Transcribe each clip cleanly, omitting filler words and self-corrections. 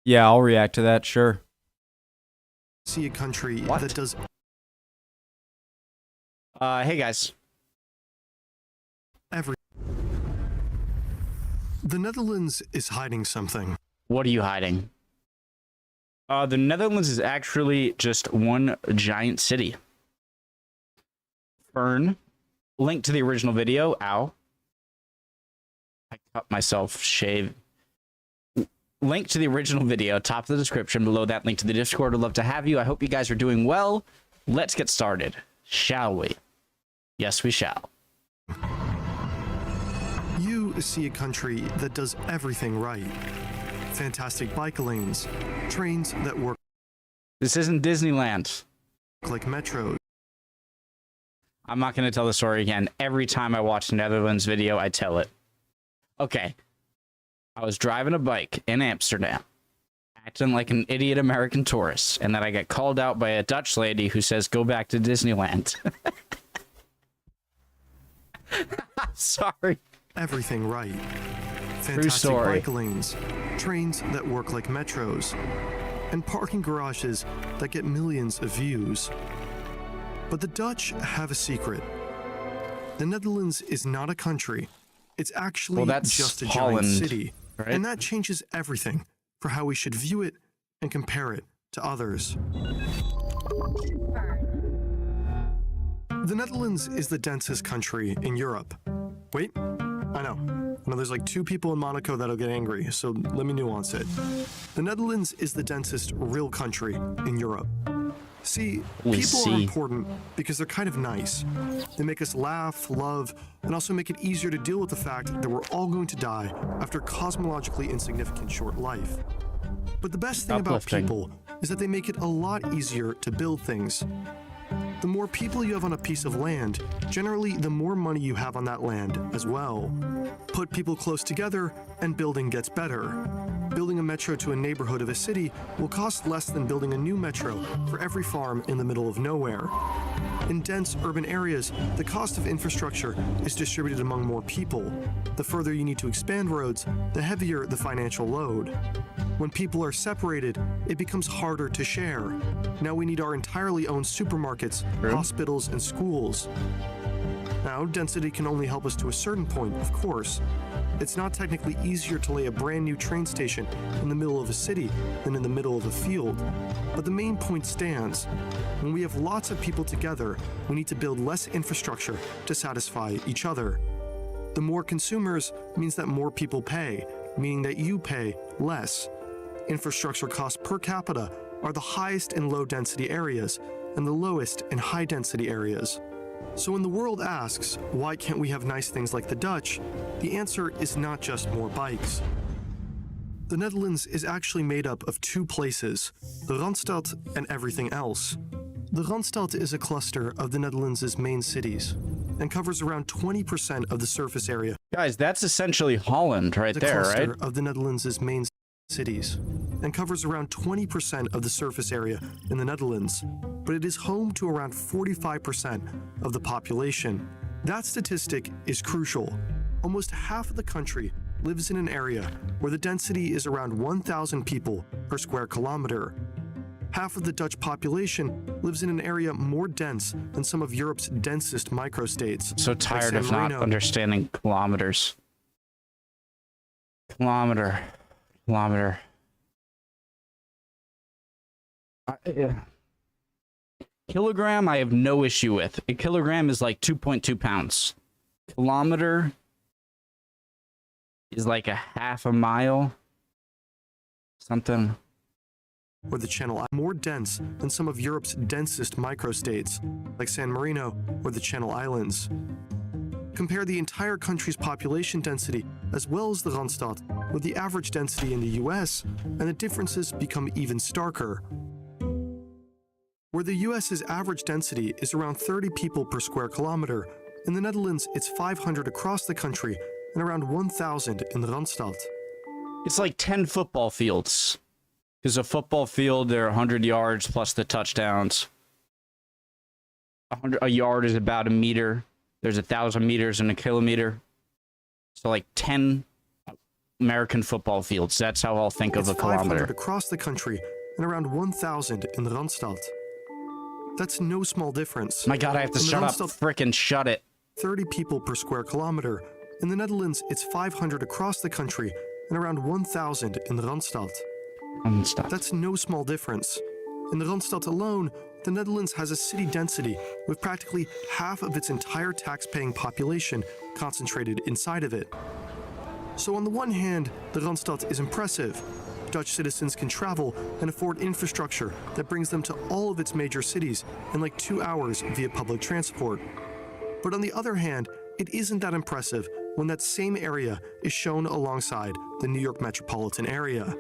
Yeah, I'll react to that, sure. See a country What? that does... Hey guys. The Netherlands is hiding something. What are you hiding? The Netherlands is actually just one giant city. Fern. Link to the original video. Ow. I cut myself. Shave. Link to the original video. Top of the description. Below that, link to the Discord. Would love to have you. I hope you guys are doing well. Let's get started. Shall we? Yes, we shall. You see a country that does everything right. Fantastic bike lanes, trains that work This isn't Disneyland. like metros. I'm not going to tell the story again. Every time I watch a Netherlands video, I tell it. Okay. I was driving a bike in Amsterdam, acting like an idiot American tourist, and then I get called out by a Dutch lady who says, go back to Disneyland. Sorry. Everything right. True Fantastic story. bike lanes, trains that work like metros, and parking garages that get millions of views. But the Dutch have a secret. The Netherlands is not a country. It's actually Well, that's just a Holland, giant city. right? And that changes everything for how we should view it and compare it to others. The Netherlands is the densest country in Europe. Wait, I know there's like 2 people in Monaco that'll get angry, so let me nuance it. The Netherlands is the densest real country in Europe. See, people are important because they're kind of nice. They make us laugh, love, and also make it easier to deal with the fact that we're all going to die after a cosmologically insignificant short life. But the best thing about people is that they make it a lot easier to build things. The more people you have on a piece of land, generally the more money you have on that land as well. Put people close together and building gets better. Building a metro to a neighborhood of a city will cost less than building a new metro for every farm in the middle of nowhere. In dense urban areas, the cost of infrastructure is distributed among more people. The further you need to expand roads, the heavier the financial load. When people are separated, it becomes harder to share. Now we need our entirely own supermarkets, hospitals, and schools. Now, density can only help us to a certain point, of course. It's not technically easier to lay a brand new train station in the middle of a city than in the middle of a field. But the main point stands. When we have lots of people together, we need to build less infrastructure to satisfy each other. The more consumers means that more people pay, meaning that you pay less. Infrastructure costs per capita are the highest in low-density areas and the lowest in high-density areas. So when the world asks, why can't we have nice things like the Dutch, the answer is not just more bikes. The Netherlands is actually made up of 2 places, the Randstad and everything else. The Randstad is a cluster of the Netherlands' main cities and covers around 20% of the surface area. Guys, that's essentially Holland right there, right? Of the Netherlands' main cities and covers around 20% of the surface area in the Netherlands, but it is home to around 45% of the population. That statistic is crucial. Almost half of the country lives in an area where the density is around 1,000 people per square kilometer. Half of the Dutch population lives in an area more dense than some of Europe's densest microstates. So tired of not understanding kilometers. Kilometer. Kilogram, I have no issue with. A kilogram is like 2.2 pounds. Kilometer is like a half a mile. Something. Or the Channel Islands, more dense than some of Europe's densest microstates, like San Marino or the Channel Islands. Compare the entire country's population density, as well as the Randstad, with the average density in the US, and the differences become even starker. Where the US's average density is around 30 people per square kilometer, in the Netherlands it's 500 across the country and around 1,000 in the Randstad. It's like 10 football fields. Because a football field, they're 100 yards plus the touchdowns. A yard is about a meter. There's 1,000 meters in a kilometer. So like 10 American football fields. That's how I'll think of a It's 500 kilometer. across the country and around 1,000 in Randstad. That's no small difference. My God, I have to In the shut up. Randstad, Frickin' shut it. 30 people per square kilometer. In the Netherlands, it's 500 across the country and around 1,000 in Randstad. Stop. That's no small difference. In the Randstad alone, the Netherlands has a city density with practically half of its entire tax-paying population concentrated inside of it. So on the one hand, the Randstad is impressive. Dutch citizens can travel and afford infrastructure that brings them to all of its major cities in like 2 hours via public transport. But on the other hand, it isn't that impressive when that same area is shown alongside the New York metropolitan area.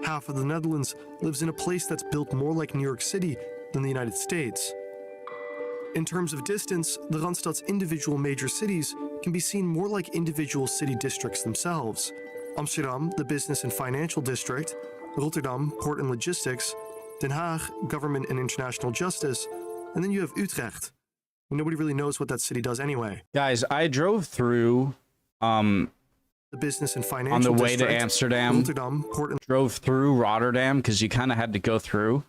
Half of the Netherlands lives in a place that's built more like New York City than the United States. In terms of distance, the Randstad's individual major cities can be seen more like individual city districts themselves. Amsterdam, the business and financial district, Rotterdam, port and logistics, Den Haag, government and international justice, and then you have Utrecht. Nobody really knows what that city does anyway. Guys, I drove through The business and financial on the way to district, Amsterdam, Rotterdam, port and drove through Rotterdam because you kind of had to go through.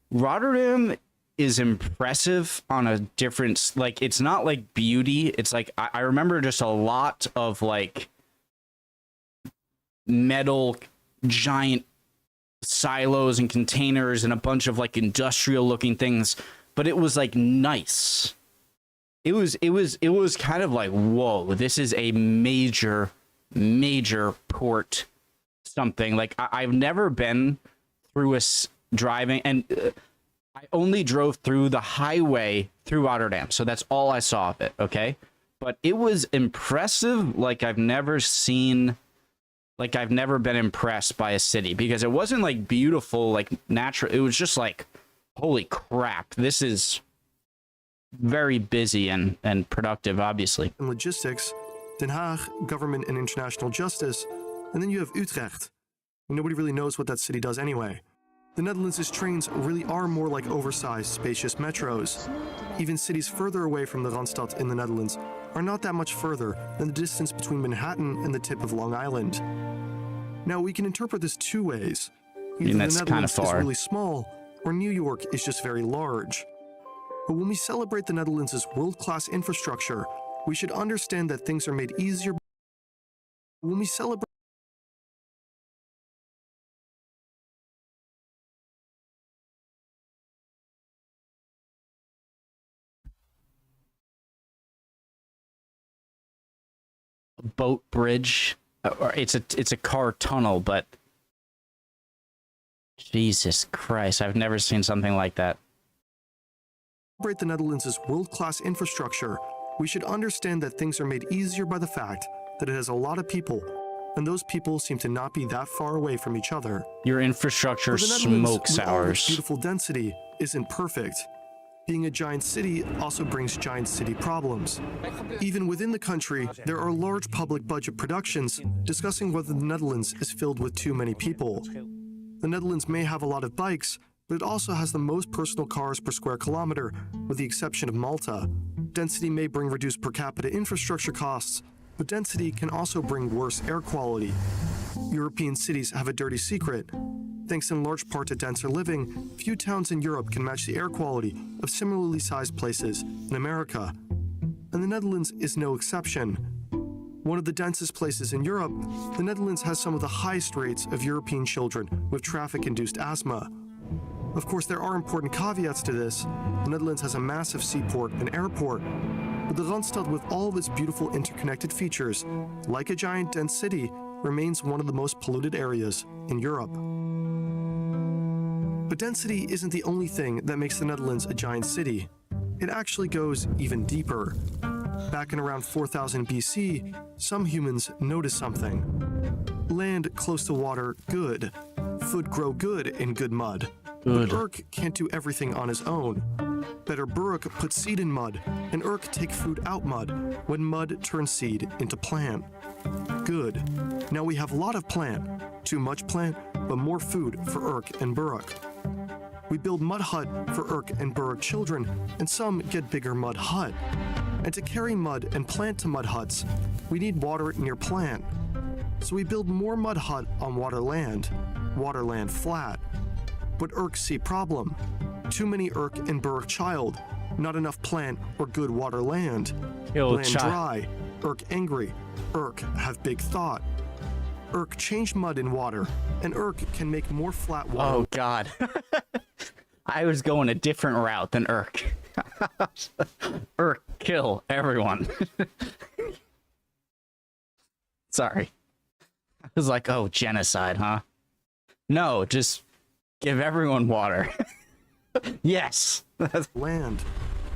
Rotterdam is impressive on a different, like, it's not like beauty. It's like, I remember just a lot of like metal giant silos and containers and a bunch of like industrial looking things, but it was like nice. It was kind of like, whoa, this is a major port something. Like I've never been through driving, and I only drove through the highway through Rotterdam, so that's all I saw of it. Okay, but it was impressive. Like I've never been impressed by a city, because it wasn't like beautiful, like natural. It was just like, holy crap, this is very busy and productive, obviously. logistics, Den Haag, government and international justice, and then you have Utrecht. Nobody really knows what that city does anyway. The Netherlands' trains really are more like oversized, spacious metros. Even cities further away from the Randstad in the Netherlands are not that much further than the distance between Manhattan and the tip of Long Island. Now, we can interpret this two ways. Either that's the kind of Netherlands is far. really small, or New York is just very large. But when we celebrate the Netherlands' world-class infrastructure, we should understand that things are made easier. When we celebrate Boat bridge, or it's a car tunnel, but Jesus Christ, I've never seen something like that. the Netherlands' world-class infrastructure, we should understand that things are made easier by the fact that it has a lot of people, and those people seem to not be that far away from each other. Your infrastructure But the Netherlands, smokes with all its ours. beautiful density, isn't perfect. Being a giant city also brings giant city problems. Even within the country, there are large public budget productions discussing whether the Netherlands is filled with too many people. The Netherlands may have a lot of bikes, but it also has the most personal cars per square kilometer, with the exception of Malta. Density may bring reduced per capita infrastructure costs, but density can also bring worse air quality. European cities have a dirty secret. Thanks in large part to denser living, few towns in Europe can match the air quality of similarly sized places in America. And the Netherlands is no exception. One of the densest places in Europe, the Netherlands has some of the highest rates of European children with traffic-induced asthma. Of course, there are important caveats to this. The Netherlands has a massive seaport and airport, but the Randstad, with all of its beautiful interconnected features, like a giant dense city, remains one of the most polluted areas in Europe. But density isn't the only thing that makes the Netherlands a giant city. It actually goes even deeper. Back in around 4000 BC, some humans noticed something. Land close to water, good. Food grow good in good mud. Good. But Urk can't do everything on his own. Better Buruk put seed in mud, and Urk take food out mud when mud turns seed into plant. Good. Now we have a lot of plant. Too much plant, but more food for Urk and Buruk. We build mud hut for Urk and Buruk children, and some get bigger mud hut. And to carry mud and plant to mud huts, we need water near plant. So we build more mud hut on waterland flat. But see problem. Too many and child, not enough plant or good water land. Land dry, angry, have big thought. Change mud in water, and can make more flat water. Oh God. I was going a different route than kill everyone. Sorry. I was like, oh, genocide, huh? No, just give everyone water. Yes. Land.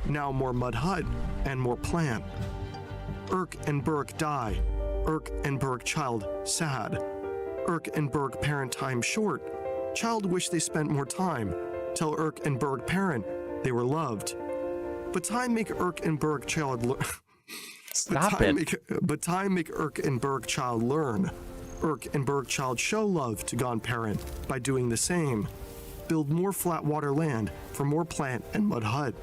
Now more mud hut and more plant. And die. and child sad. and parent time short. Child wish they spent more time. Tell and parent they were loved. But time make and child Stop it. But time make and child learn. and child show love to gone parent by doing the same. Build more flat water land for more plant and mud hut.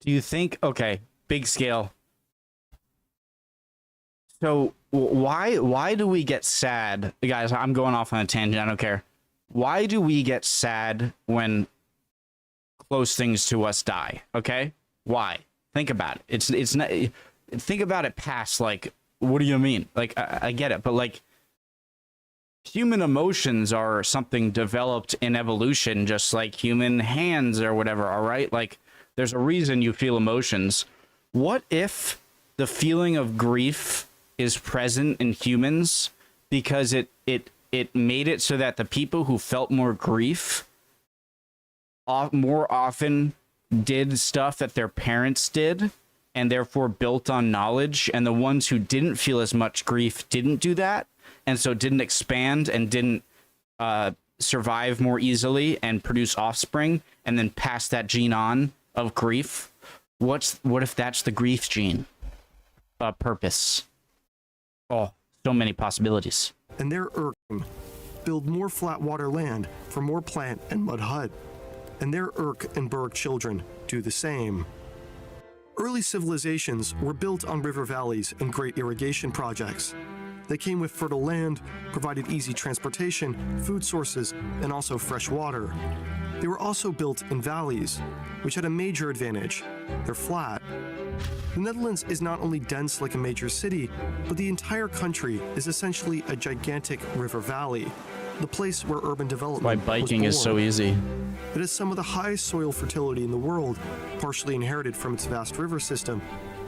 Do you think, okay, big scale. So why do we get sad? Guys, I'm going off on a tangent, I don't care. Why do we get sad when close things to us die? Okay? Why? Think about it. It's not, think about it past, like, what do you mean? Like, I get it, but like, human emotions are something developed in evolution, just like human hands or whatever, all right? Like, there's a reason you feel emotions. What if the feeling of grief is present in humans because it made it so that the people who felt more grief more often did stuff that their parents did and therefore built on knowledge, and the ones who didn't feel as much grief didn't do that, and so didn't expand and didn't survive more easily and produce offspring and then pass that gene on of grief? What if that's the grief gene purpose? Oh, so many possibilities. And their build more flat water land for more plant and mud hut. And their and children do the same. Early civilizations were built on river valleys and great irrigation projects. They came with fertile land, provided easy transportation, food sources, and also fresh water. They were also built in valleys, which had a major advantage. They're flat. The Netherlands is not only dense like a major city, but the entire country is essentially a gigantic river valley, the place where urban development Why biking is so easy. It has some of the highest soil fertility in the world, partially inherited from its vast river system,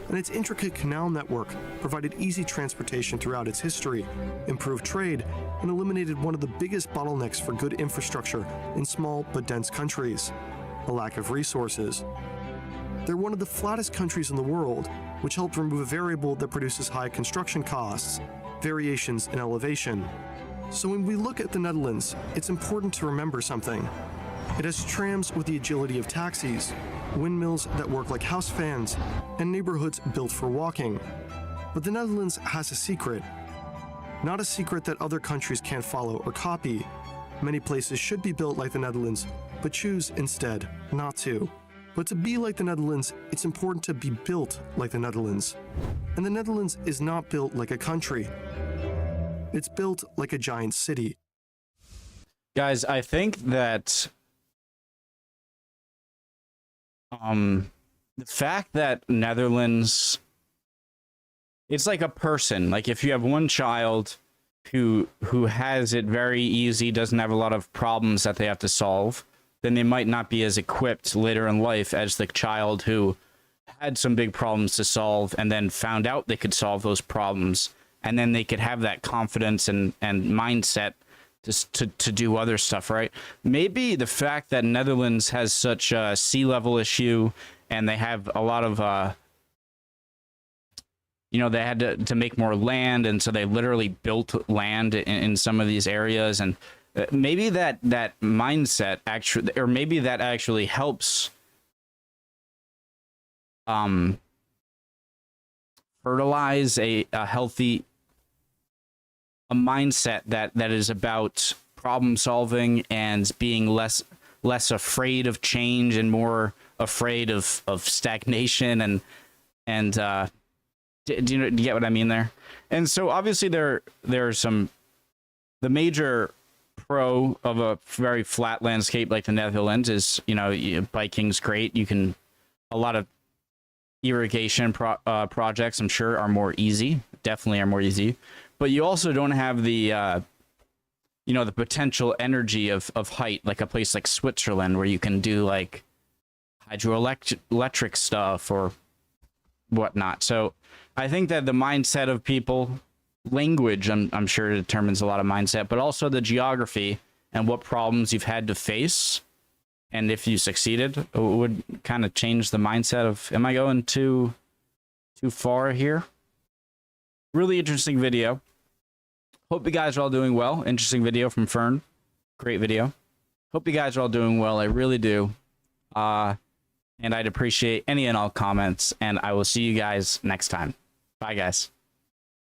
and its intricate canal network provided easy transportation throughout its history, improved trade, and eliminated one of the biggest bottlenecks for good infrastructure in small but dense countries: a lack of resources. They're one of the flattest countries in the world, which helped remove a variable that produces high construction costs: variations in elevation. So when we look at the Netherlands, it's important to remember something. It has trams with the agility of taxis, windmills that work like house fans, and neighborhoods built for walking. But the Netherlands has a secret. Not a secret that other countries can't follow or copy. Many places should be built like the Netherlands, but choose instead not to. But to be like the Netherlands, it's important to be built like the Netherlands. And the Netherlands is not built like a country. It's built like a giant city. Guys, I think that the fact that Netherlands, it's like a person. Like, if you have one child who has it very easy, doesn't have a lot of problems that they have to solve, then they might not be as equipped later in life as the child who had some big problems to solve and then found out they could solve those problems, and then they could have that confidence and mindset to do other stuff, right? Maybe the fact that Netherlands has such a sea level issue and they have a lot of they had to make more land, and so they literally built land in some of these areas, and maybe that mindset actually, or maybe that actually helps fertilize a healthy mindset that is about problem solving and being less afraid of change and more afraid of stagnation and do you get what I mean there? And so obviously there are some, the major pro of a very flat landscape like the Netherlands is, biking's great. You can, a lot of irrigation projects I'm sure are more easy, definitely are more easy, but you also don't have the the potential energy of height, like a place like Switzerland where you can do like hydroelectric stuff or whatnot. So I think that the mindset of people, language, I'm sure determines a lot of mindset, but also the geography and what problems you've had to face, and if you succeeded, it would kind of change the mindset of, am I going too far here? Really interesting video. Hope you guys are all doing well. Interesting video from Fern. Great video. Hope you guys are all doing well. I really do. And I'd appreciate any and all comments, and I will see you guys next time. Bye, guys.